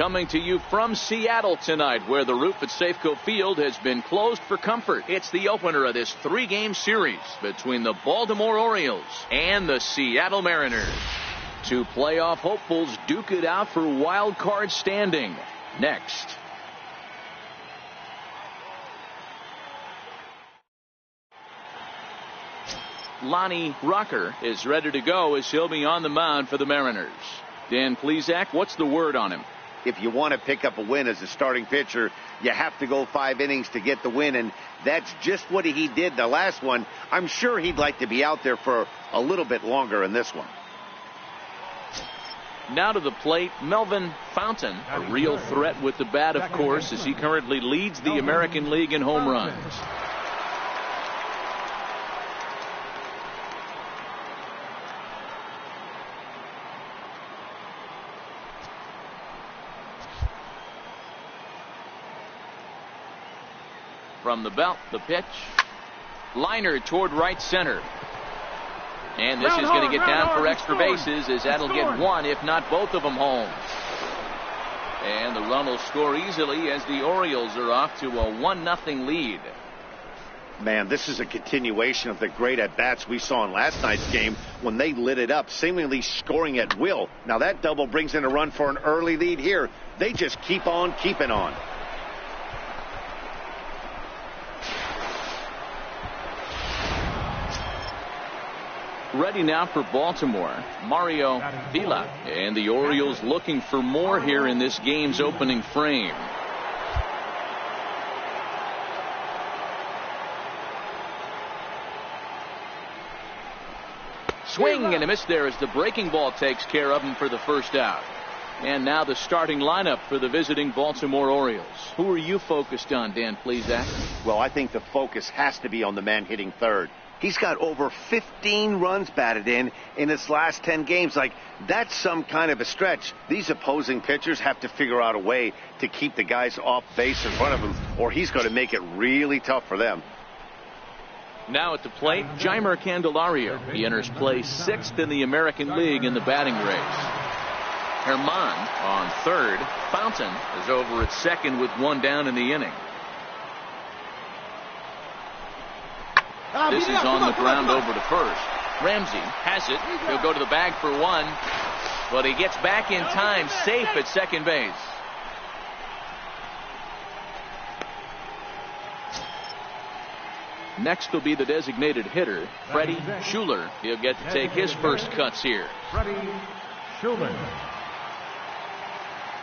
coming to you from Seattle tonight, where the roof at Safeco Field has been closed for comfort. It's the opener of this 3-game series between the Baltimore Orioles and the Seattle Mariners. Two playoff hopefuls duke it out for wild card standing. Next. Lonnie Rucker is ready to go as he'll be on the mound for the Mariners. Dan Plesac, what's the word on him? If you want to pick up a win as a starting pitcher, you have to go 5 innings to get the win, and that's just what he did the last one. I'm sure he'd like to be out there for a little bit longer in this one. Now to the plate, Melvin Fontaine, a real threat with the bat, of course, as he currently leads the American League in home runs. From the belt, the pitch. Liner toward right center. And this is going to get down for extra bases, as that'll get one, if not both of them, home. And the run will score easily as the Orioles are off to a 1-0 lead. Man, this is a continuation of the great at-bats we saw in last night's game when they lit it up, seemingly scoring at will. Now that double brings in a run for an early lead here. They just keep on keeping on. Ready now for Baltimore, Mario Vila, and the Orioles looking for more here in this game's opening frame. Swing and a miss there as the breaking ball takes care of him for the first out. And now the starting lineup for the visiting Baltimore Orioles. Who are you focused on, Dan Plesac? Well, I think the focus has to be on the man hitting third. He's got over 15 runs batted in his last 10 games. Like, that's some kind of a stretch. These opposing pitchers have to figure out a way to keep the guys off base in front of him, or he's going to make it really tough for them. Now at the plate, Jeimer Candelario. He enters play 6th in the American League in the batting race. Herman on third. Fountain is over at second with 1 down in the inning. This is on the ground over to first. Ramsey has it. He'll go to the bag for 1. But he gets back in time, safe at second base. Next will be the designated hitter, Freddie Schuler. He'll get to take his first cuts here. Freddie Schuler.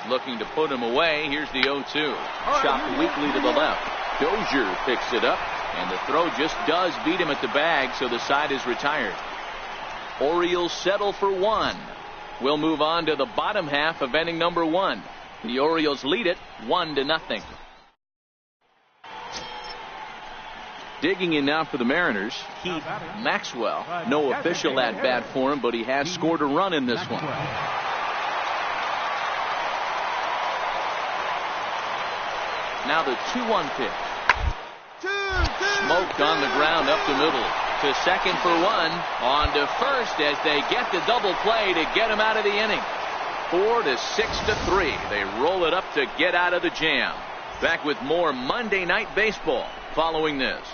Looking to put him away. Here's the 0-2. Chopped weakly to the left. Dozier picks it up. And the throw just does beat him at the bag, so the side is retired. Orioles settle for 1. We'll move on to the bottom half of inning number 1. The Orioles lead it 1-0. Digging in now for the Mariners, Heath Maxwell. No official at bat for him, but he has scored a run in this one. Now the 2-1 pitch. Smoked on the ground up the middle. To second for 1. On to first as they get the double play to get him out of the inning. 4-6-3. They roll it up to get out of the jam. Back with more Monday Night Baseball following this.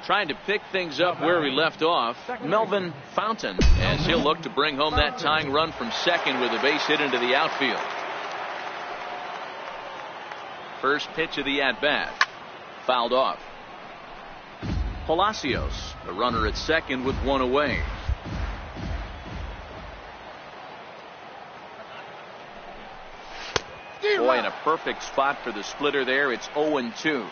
Trying to pick things up where we left off, Melvin Fontaine, as he'll look to bring home that tying run from second with a base hit into the outfield. First pitch of the at-bat. Fouled off. Palacios, the runner at second with 1 away. Boy, in a perfect spot for the splitter there. It's 0-2.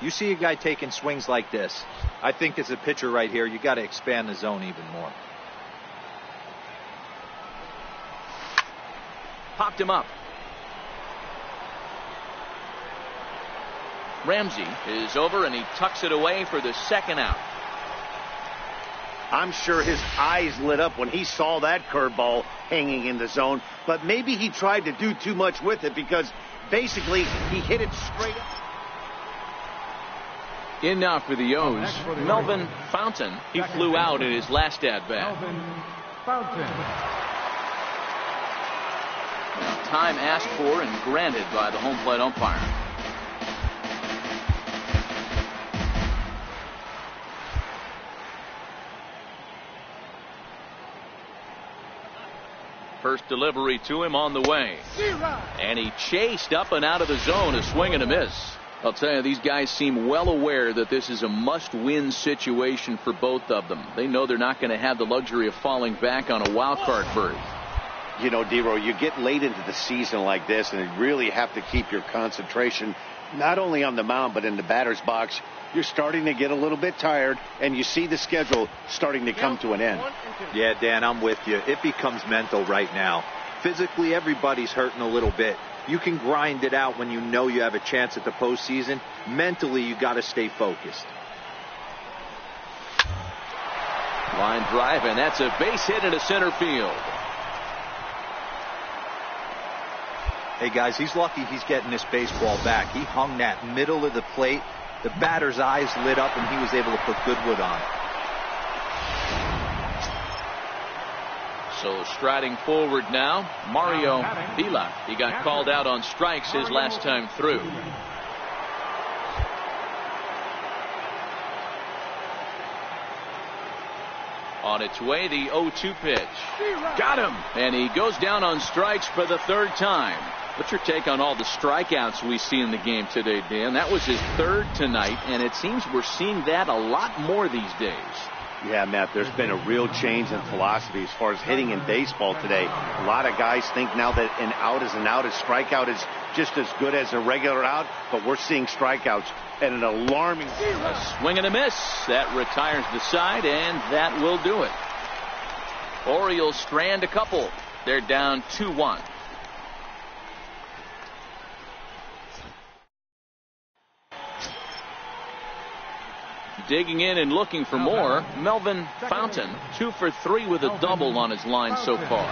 You see a guy taking swings like this. I think as a pitcher right here, you got to expand the zone even more. Popped him up. Ramsey is over and he tucks it away for the second out. I'm sure his eyes lit up when he saw that curveball hanging in the zone, but maybe he tried to do too much with it because basically he hit it straight up. In now for the O's, Melvin Fontaine. He flew out in his last at-bat. Melvin Fontaine. Time asked for and granted by the home plate umpire. First delivery to him on the way. And he chased up and out of the zone, a swing and a miss. I'll tell you, these guys seem well aware that this is a must-win situation for both of them. They know they're not going to have the luxury of falling back on a wild card berth. You know, D-Row, you get late into the season like this, and you really have to keep your concentration not only on the mound but in the batter's box. You're starting to get a little bit tired, and you see the schedule starting to come to an end. Yeah, Dan, I'm with you. It becomes mental right now. Physically, everybody's hurting a little bit. You can grind it out when you know you have a chance at the postseason. Mentally, you got to stay focused. Line drive, and that's a base hit into center field. Hey, guys, he's lucky he's getting this baseball back. He hung that middle of the plate. The batter's eyes lit up, and he was able to put Goodwood on. So striding forward now, Mario Vila. He got called out on strikes his last time through. On its way, the 0-2 pitch. Got him! And he goes down on strikes for the third time. What's your take on all the strikeouts we see in the game today, Dan? That was his third tonight, and it seems we're seeing that a lot more these days. Yeah, Matt, there's been a real change in philosophy as far as hitting in baseball today. A lot of guys think now that an out is an out, a strikeout is just as good as a regular out, but we're seeing strikeouts at an alarming... A swing and a miss. That retires the side, and that will do it. Orioles strand a couple. They're down 2-1. Digging in and looking for more, Melvin Fontaine, 2 for 3 with a double on his line so far.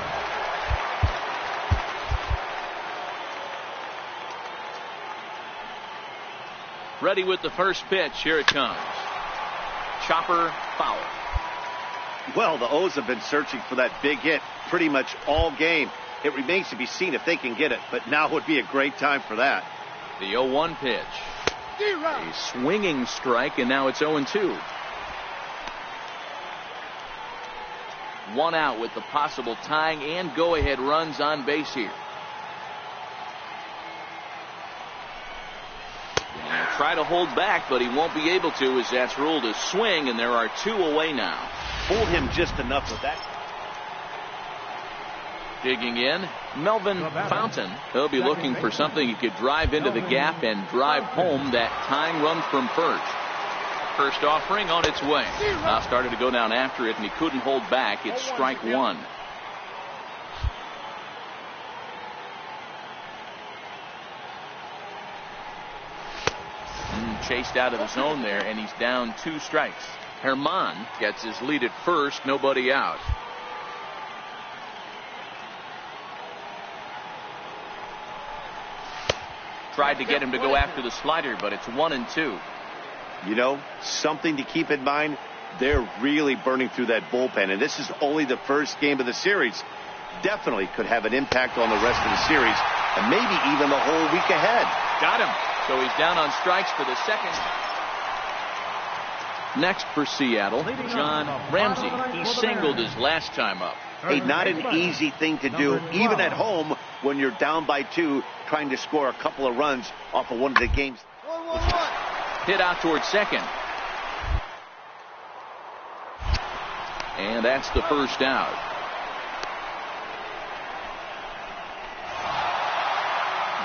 Ready with the first pitch. Here it comes. Chopper foul. Well, the O's have been searching for that big hit pretty much all game. It remains to be seen if they can get it, but now would be a great time for that. The 0-1 pitch. A swinging strike, and now it's 0-2. 1 out with the possible tying and go-ahead runs on base here. And try to hold back, but he won't be able to, as that's ruled a swing, and there are 2 away now. Hold him just enough with that. Digging in, Melvin Fontaine. He'll be looking for something he could drive into the gap and drive home that tying run from first. First offering on its way. Now started to go down after it, and he couldn't hold back. It's strike 1. Chased out of the zone there, and he's down 2 strikes. Herman gets his lead at first, nobody out. Tried to get him to go after the slider, but it's 1-2. You know, something to keep in mind, they're really burning through that bullpen, and this is only the first game of the series. Definitely could have an impact on the rest of the series, and maybe even the whole week ahead. Got him. So he's down on strikes for the second. Next for Seattle, John Ramsey. He singled his last time up. Hey, not an easy thing to do, even at home when you're down by 2, trying to score a couple of runs off of one of the games. Hit out towards second. And that's the first out.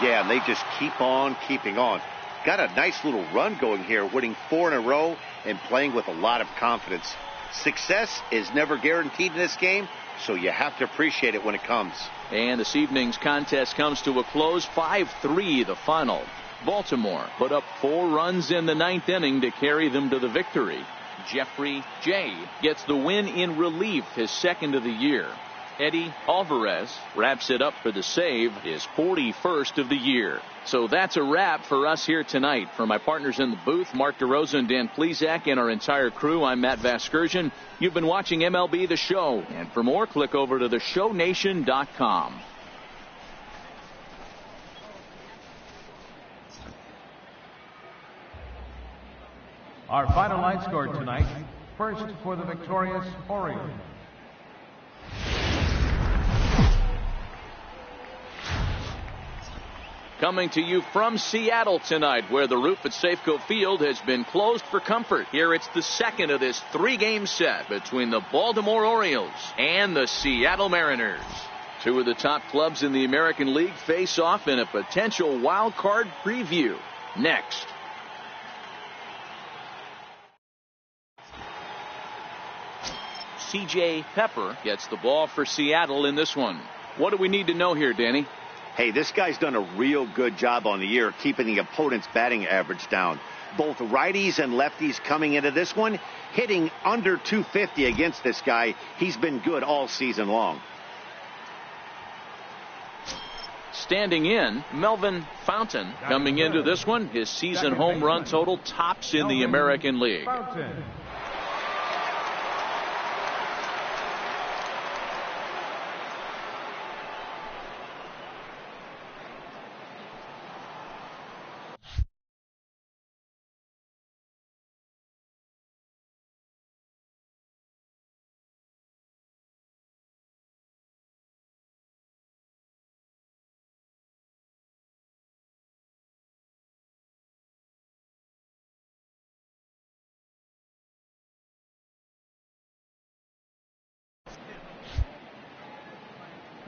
Yeah, and they just keep on keeping on. Got a nice little run going here, winning 4 in a row and playing with a lot of confidence. Success is never guaranteed in this game, so you have to appreciate it when it comes. And this evening's contest comes to a close, 5-3 the final. Baltimore put up 4 runs in the 9th inning to carry them to the victory. Jeffrey J. gets the win in relief, his second of the year. Eddie Alvarez wraps it up for the save, his 41st of the year. So that's a wrap for us here tonight. For my partners in the booth, Mark DeRosa and Dan Plesac, and our entire crew, I'm Matt Vasgersian. You've been watching MLB The Show. And for more, click over to theshownation.com. Our final line score tonight. First for the victorious Orioles. Coming to you from Seattle tonight, where the roof at Safeco Field has been closed for comfort. Here it's the second of this 3-game set between the Baltimore Orioles and the Seattle Mariners. Two of the top clubs in the American League face off in a potential wild card preview. Next. C.J. Pepper gets the ball for Seattle in this one. What do we need to know here, Danny? Hey, this guy's done a real good job on the year keeping the opponent's batting average down. Both righties and lefties coming into this one, hitting under 250 against this guy. He's been good all season long. Standing in, Melvin Fontaine coming into this one. His season home run total tops in the American League.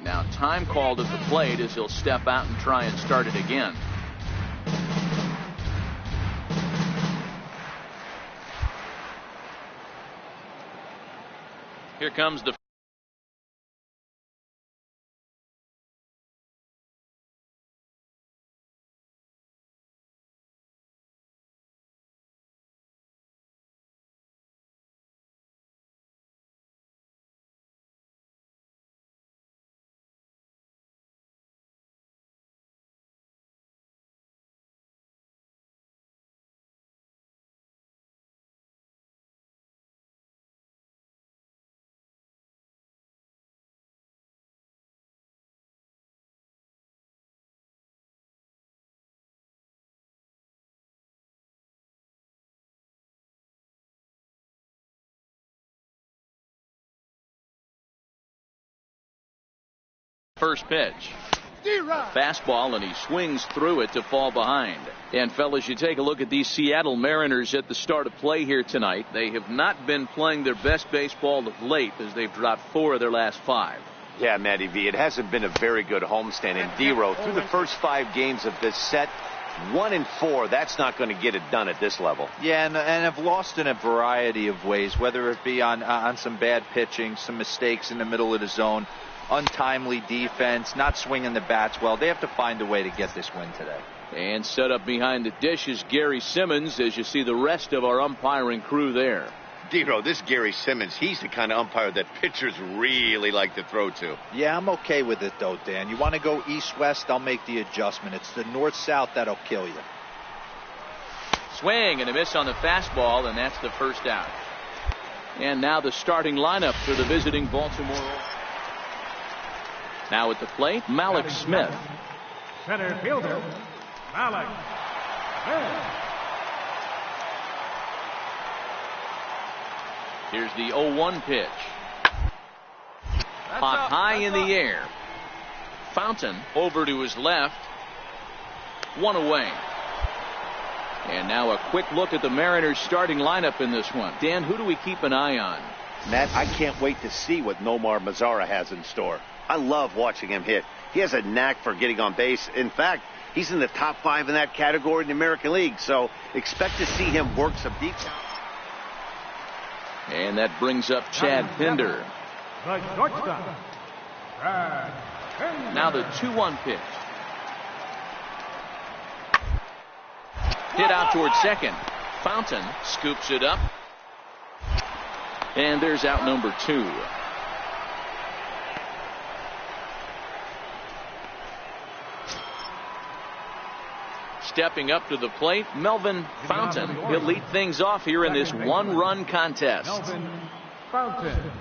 Now time called at the plate as he'll step out and try and start it again. Here comes the first pitch. Fastball, and he swings through it to fall behind. And fellas, you take a look at these Seattle Mariners at the start of play here tonight. They have not been playing their best baseball of late as they've dropped 4 of their last 5. Yeah, Matty V, it hasn't been a very good homestand. And D-Row, through the first 5 games of this set, 1-4, that's not going to get it done at this level. Yeah, and have lost in a variety of ways, whether it be on some bad pitching, some mistakes in the middle of the zone, untimely defense, not swinging the bats well. They have to find a way to get this win today. And set up behind the dish is Gary Simmons, as you see the rest of our umpiring crew there. D-Row, this Gary Simmons, he's the kind of umpire that pitchers really like to throw to. Yeah, I'm okay with it, though, Dan. You want to go east-west, I'll make the adjustment. It's the north-south that'll kill you. Swing and a miss on the fastball, and that's the first out. And now the starting lineup for the visiting Baltimore. Now at the plate, Malik Smith. Center fielder, Malik Smith. Here's the 0-1 pitch. Popped high in the air. Fountain over to his left. 1 away. And now a quick look at the Mariners starting lineup in this one. Dan, who do we keep an eye on? Matt, I can't wait to see what Nomar Mazara has in store. I love watching him hit. He has a knack for getting on base. In fact, he's in the top 5 in that category in the American League, so expect to see him work some deep. And that brings up Chad Pinder. The shortstop, Chad Pinder. Now the 2-1 pitch. Hit out toward second. Fountain scoops it up. And there's out number 2. stepping up to the plate, Melvin Fontaine. He'll lead things off here in this one-run contest. Melvin Fontaine.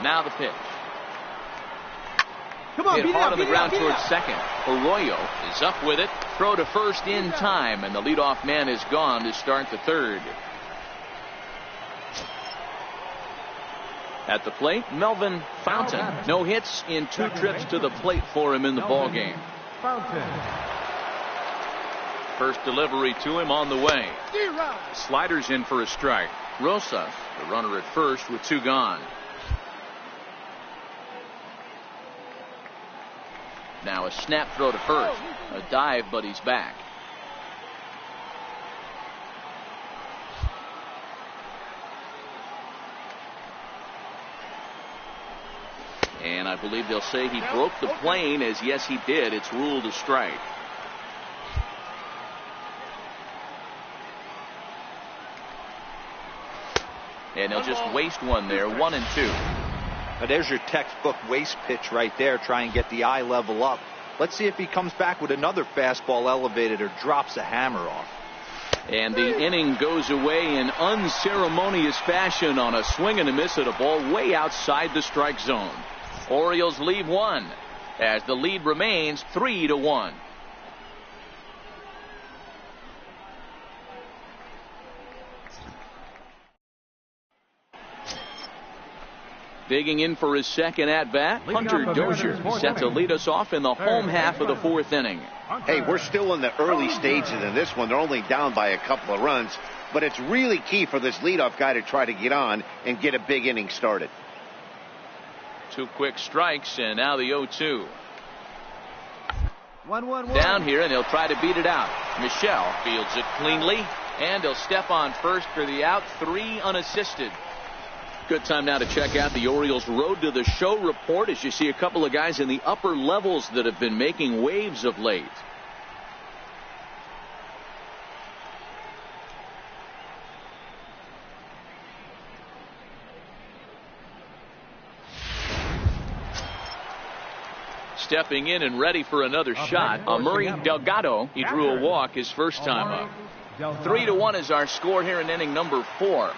Now the pitch. Come on, Hit hard on the ground towards second. Arroyo is up with it. Throw to first in time, and the leadoff man is gone to start the third. At the plate, Melvin Fontaine. No hits in 2 trips to the plate for him in the ballgame. First delivery to him on the way. Sliders in for a strike. Rosas, the runner at first with 2 gone. Now a snap throw to first. A dive, but he's back. And I believe they'll say he broke the plane, as yes he did. It's ruled a strike. And they'll just waste one there. 1-2. Now there's your textbook waste pitch right there. Try and get the eye level up. Let's see if he comes back with another fastball elevated or drops a hammer off. And the inning goes away in unceremonious fashion on a swing and a miss at a ball way outside the strike zone. Orioles leave one as the lead remains 3-1. Digging in for his second at-bat, Hunter Dozier set to lead us off in the home half of the 4th inning. Hey, we're still in the early stages in this one. They're only down by a couple of runs, but it's really key for this leadoff guy to try to get on and get a big inning started. 2 quick strikes, and now the 0-2. 1-1-1. Down here, and he'll try to beat it out. Michelle fields it cleanly, and he'll step on first for the out. 3 unassisted. Good time now to check out the Orioles' Road to the Show report, as you see a couple of guys in the upper levels that have been making waves of late. Stepping in and ready for another shot, Murray Delgado. He drew a walk his first time up. 3-1 is our score here in inning number 4.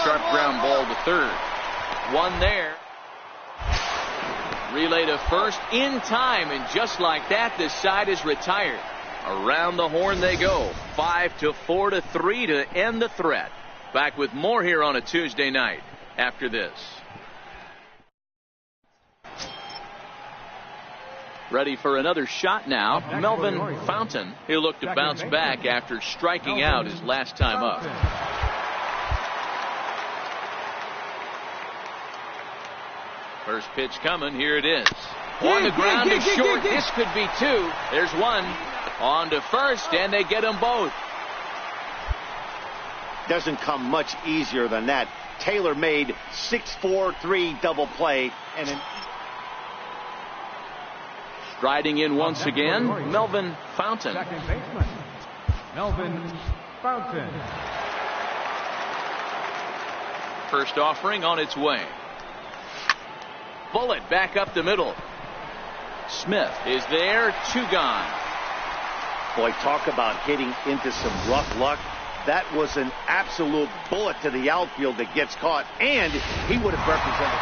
Sharp ground ball to third. 1 there. Relay to first in time, and just like that, this side is retired. Around the horn they go. 5-4-3 to end the threat. Back with more here on a Tuesday night after this. Ready for another shot now, Melvin Fontaine. He'll look to bounce back after striking out his last time up. First pitch coming. Here it is. On the ground to short. This could be 2. There's 1. On to first, and they get them both. Doesn't come much easier than that. Taylor made 6-4-3 double play, and striding in once again, Melvin Fontaine. Second baseman, Melvin Fontaine. First offering on its way. Bullet back up the middle. Smith is there. 2 gone. boy, talk about hitting into some rough luck. That was an absolute bullet to the outfield that gets caught, and he would have represented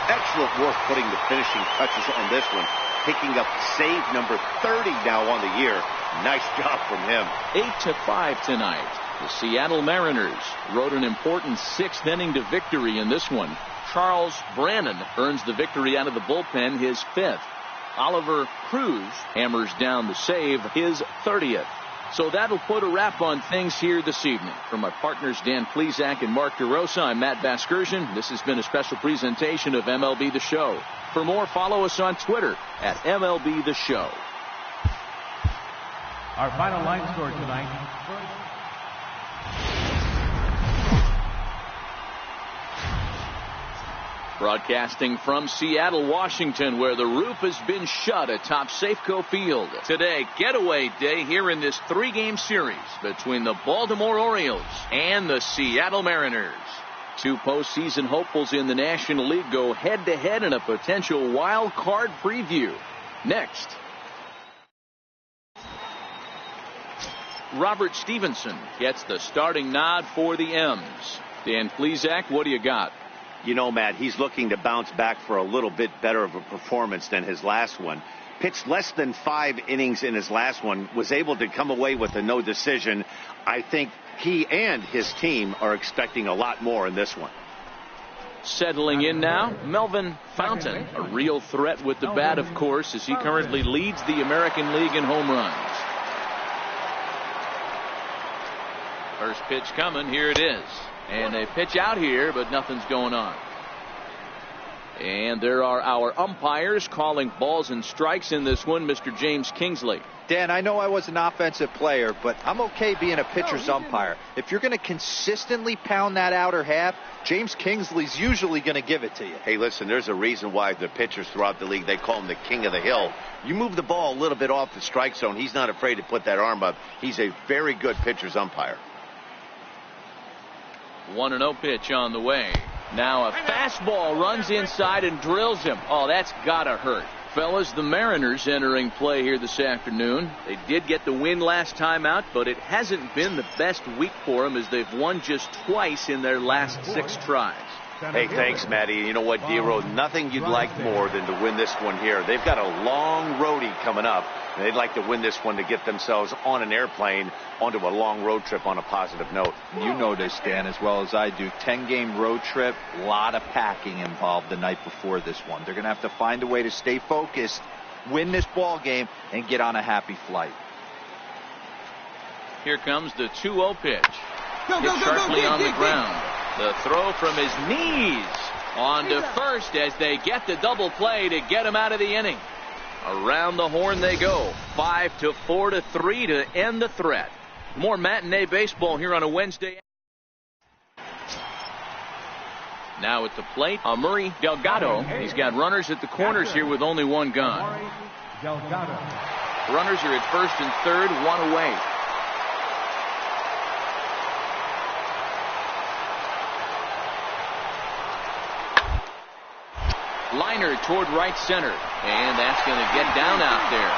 excellent work putting the finishing touches on this one, picking up save number 30 now on the year. Nice job from him. 8-5 tonight. The Seattle Mariners rode an important 6th inning to victory in this one. Charles Brannon earns the victory out of the bullpen, his 5th. Oliver Cruz hammers down the save, his 30th. So that'll put a wrap on things here this evening. From my partners Dan Plesac and Mark DeRosa, I'm Matt Vasgersian. This has been a special presentation of MLB The Show. For more, follow us on Twitter at MLB The Show. Our final line score tonight. Broadcasting from Seattle, Washington, where the roof has been shut atop Safeco Field. Today, getaway day here in this 3-game series between the Baltimore Orioles and the Seattle Mariners. Two postseason hopefuls in the National League go head-to-head in a potential wild card preview. Next. Robert Stevenson gets the starting nod for the M's. Dan Plesac, what do you got? You know, Matt, he's looking to bounce back for a little bit better of a performance than his last one. Pitched less than 5 innings in his last one, was able to come away with a no decision. I think he and his team are expecting a lot more in this one. Settling in now, Melvin Fontaine, a real threat with the bat, of course, as he currently leads the American League in home runs. First pitch coming, here it is. And they pitch out here, but nothing's going on. And there are our umpires calling balls and strikes in this one, Mr. James Kingsley. Dan, I know I was an offensive player, but I'm okay being a pitcher's umpire. If you're going to consistently pound that outer half, James Kingsley's usually going to give it to you. Hey, listen, there's a reason why the pitchers throughout the league, they call him the king of the hill. You move the ball a little bit off the strike zone, he's not afraid to put that arm up. He's a very good pitcher's umpire. 1-0 pitch on the way. Now a fastball runs inside and drills him. Oh, that's gotta hurt. Fellas, the Mariners entering play here this afternoon. They did get the win last time out, but it hasn't been the best week for them as they've won just twice in their last 6 tries. Hey, thanks, Matty. You know what, D-Row, nothing you'd like more than to win this one here. They've got a long roadie coming up, and they'd like to win this one to get themselves on an airplane onto a long road trip on a positive note. You know this, Dan, as well as I do. 10-game road trip, a lot of packing involved the night before this one. They're going to have to find a way to stay focused, win this ball game, and get on a happy flight. Here comes the 2-0 pitch. Hit sharply on the ground. The throw from his knees on to first as they get the double play to get him out of the inning. Around the horn they go. 5-4-3 to end the threat. More matinee baseball here on a Wednesday. Now at the plate, Murray Delgado. He's got runners at the corners here with only one gone. Runners are at first and third, 1 away. Liner toward right center, and that's going to get down out there.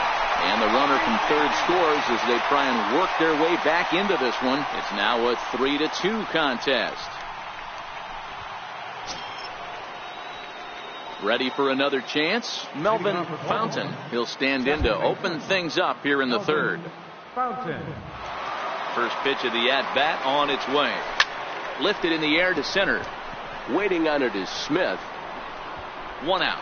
And the runner from third scores as they try and work their way back into this one. It's now a 3-2 contest. Ready for another chance? Melvin Fontaine. He'll stand in to open things up here in the third. First pitch of the at-bat on its way. Lifted in the air to center. Waiting on it is Smith. 1 out.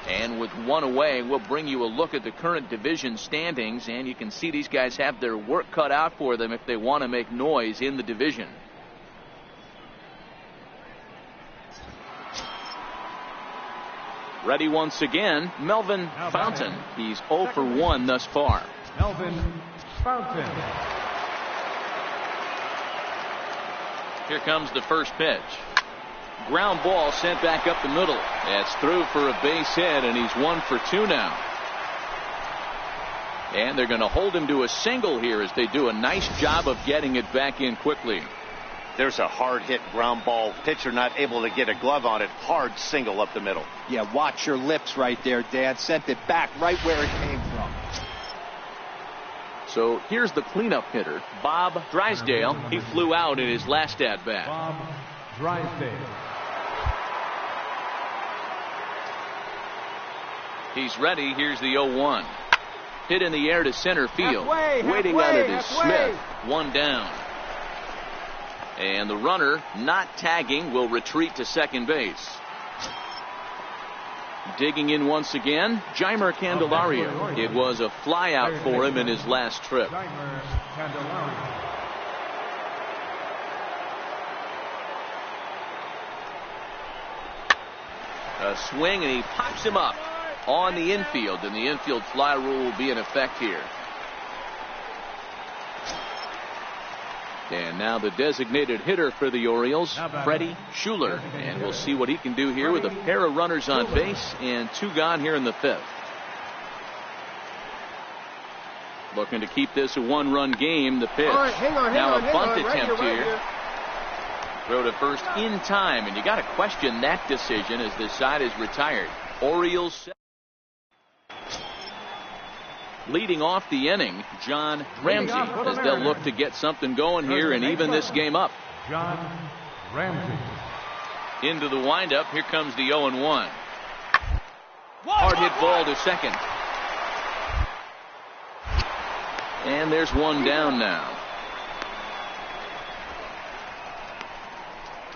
And with 1 away, we'll bring you a look at the current division standings, and you can see these guys have their work cut out for them if they want to make noise in the division. Ready once again, Melvin Fontaine. He's 0 for 1 thus far. Melvin Fontaine. Here comes the first pitch. Ground ball sent back up the middle. That's through for a base hit, and he's 1 for 2 now. And they're going to hold him to a single here as they do a nice job of getting it back in quickly. There's a hard hit ground ball. Pitcher not able to get a glove on it. Hard single up the middle. Yeah, watch your lips right there, Dan. Sent it back right where it came from. So here's the cleanup hitter, Bob Drysdale. He flew out in his last at-bat. Bob Drysdale. He's ready. Here's the 0-1. Hit in the air to center field. Waiting on it is Smith. 1 down. And the runner, not tagging, will retreat to second base. Digging in once again, Jeimer Candelario. It was a flyout for him in his last trip. A swing, and he pops him up on the infield, and the infield fly rule will be in effect here. And now the designated hitter for the Orioles, Freddie Schuler. And we'll see what he can do here with a pair of runners on base and 2 gone here in the 5th. Looking to keep this a one-run game. The pitch. All right, hang on, now hang a bunt on, attempt right here. Throw to first in time, and you got to question that decision as this side is retired. Orioles leading off the inning, John Ramsey, as they'll look to get something going here and even this game up. John Ramsey. Into the windup. Here comes the 0-1. Hard hit ball to second. And there's one down now.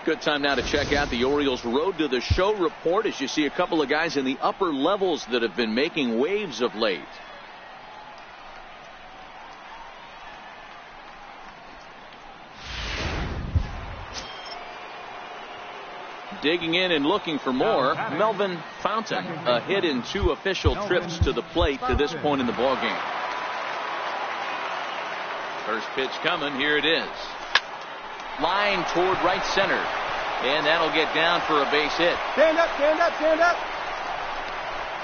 Good time now to check out the Orioles Road to the Show report as you see a couple of guys in the upper levels that have been making waves of late. Digging in and looking for more, Melvin Fontaine, a hit in 2 official trips to the plate to this point in the ballgame. First pitch coming, here it is. Line toward right center, and that'll get down for a base hit. Stand up, stand up, stand up.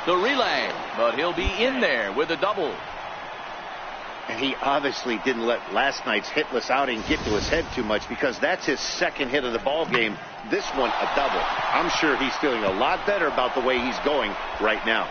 The relay, but he'll be in there with a double. And he obviously didn't let last night's hitless outing get to his head too much, because that's his second hit of the ball game. This one a double. I'm sure he's feeling a lot better about the way he's going right now.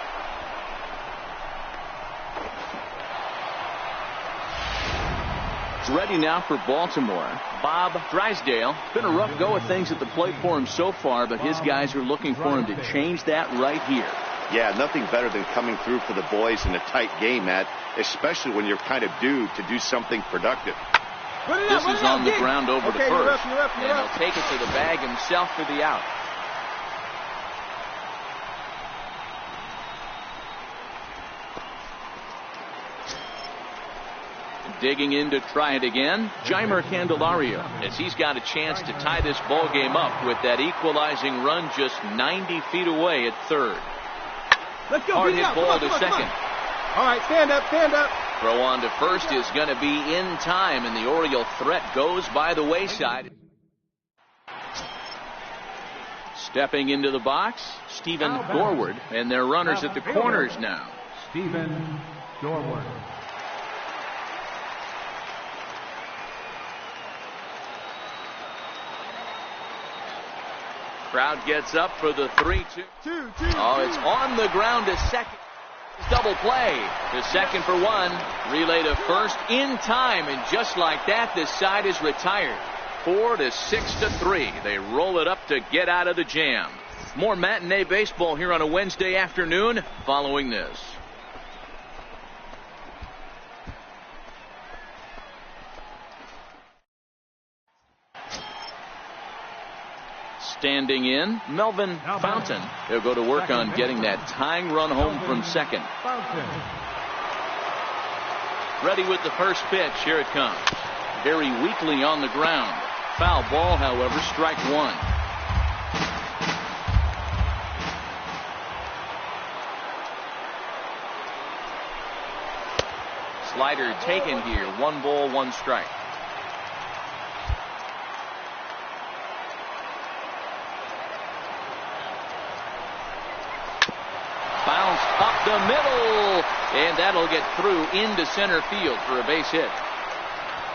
It's ready now for Baltimore. Bob Drysdale. Been a rough go of things at the plate for him so far, but his guys are looking for him to change that right here. Yeah, nothing better than coming through for the boys in a tight game, Matt, especially when you're kind of due to do something productive. This is on the ground over to first, and he'll take it to the bag himself for the out. Digging in to try it again, Jeimer Candelario, as he's got a chance to tie this ball game up with that equalizing run just 90 feet away at third. Let's go. Hard hit ball to second. All right, stand up, stand up. Throw on to first is going to be in time, and the Oriole threat goes by the wayside. Stepping into the box, Stephen Dorward, and their runners at the corners now. Stephen Dorward. Crowd gets up for the 3-2. Oh, it's on the ground to second. Double play to second for one. Relay to first in time, and just like that, this side is retired. 4-6-3. They roll it up to get out of the jam. More matinee baseball here on a Wednesday afternoon following this. Standing in, Melvin Fontaine. They'll go to work on getting that tying run home from second. Ready with the first pitch. Here it comes. Very weakly on the ground. Foul ball, however, strike one. Slider taken here. 1 ball, 1 strike. Bounced up the middle, and that'll get through into center field for a base hit.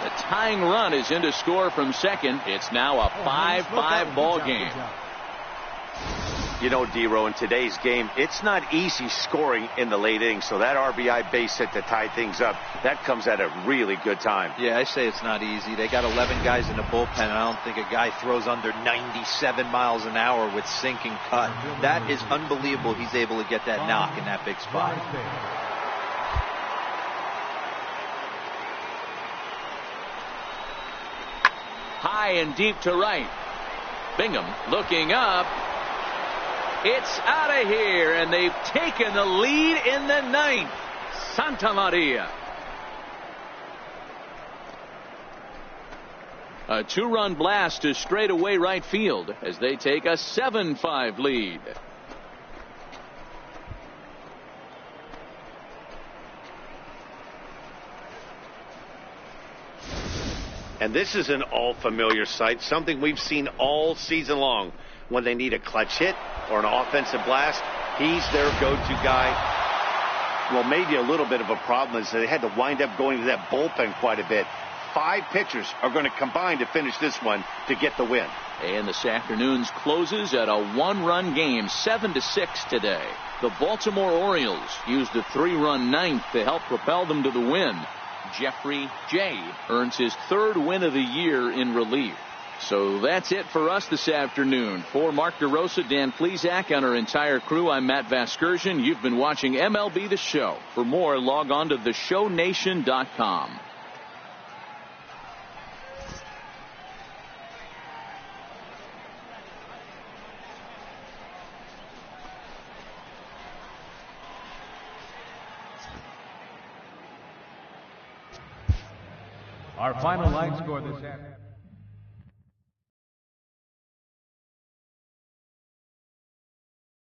The tying run is in to score from second. It's now a 5-5 ball game. You know, D-Row, in today's game, it's not easy scoring in the late innings, so that RBI base hit to tie things up, that comes at a really good time. Yeah, I say it's not easy. They got 11 guys in the bullpen, and I don't think a guy throws under 97 miles an hour with sinking cut. That is unbelievable. He's able to get that knock in that big spot. High and deep to right. Bingham looking up. It's out of here, and they've taken the lead in the ninth. Santa Maria. A 2-run blast to straightaway right field as they take a 7-5 lead. And this is an all-familiar sight, something we've seen all season long. When they need a clutch hit or an offensive blast, he's their go-to guy. Well, maybe a little bit of a problem is that they had to wind up going to that bullpen quite a bit. 5 pitchers are going to combine to finish this one to get the win. And this afternoon's closes at a 1-run game, 7-6 today. The Baltimore Orioles used a 3-run ninth to help propel them to the win. Jeffrey J. earns his 3rd win of the year in relief. So that's it for us this afternoon. For Mark DeRosa, Dan Plesac, and our entire crew, I'm Matt Vasgersian. You've been watching MLB The Show. For more, log on to theshownation.com. Our final line score this afternoon.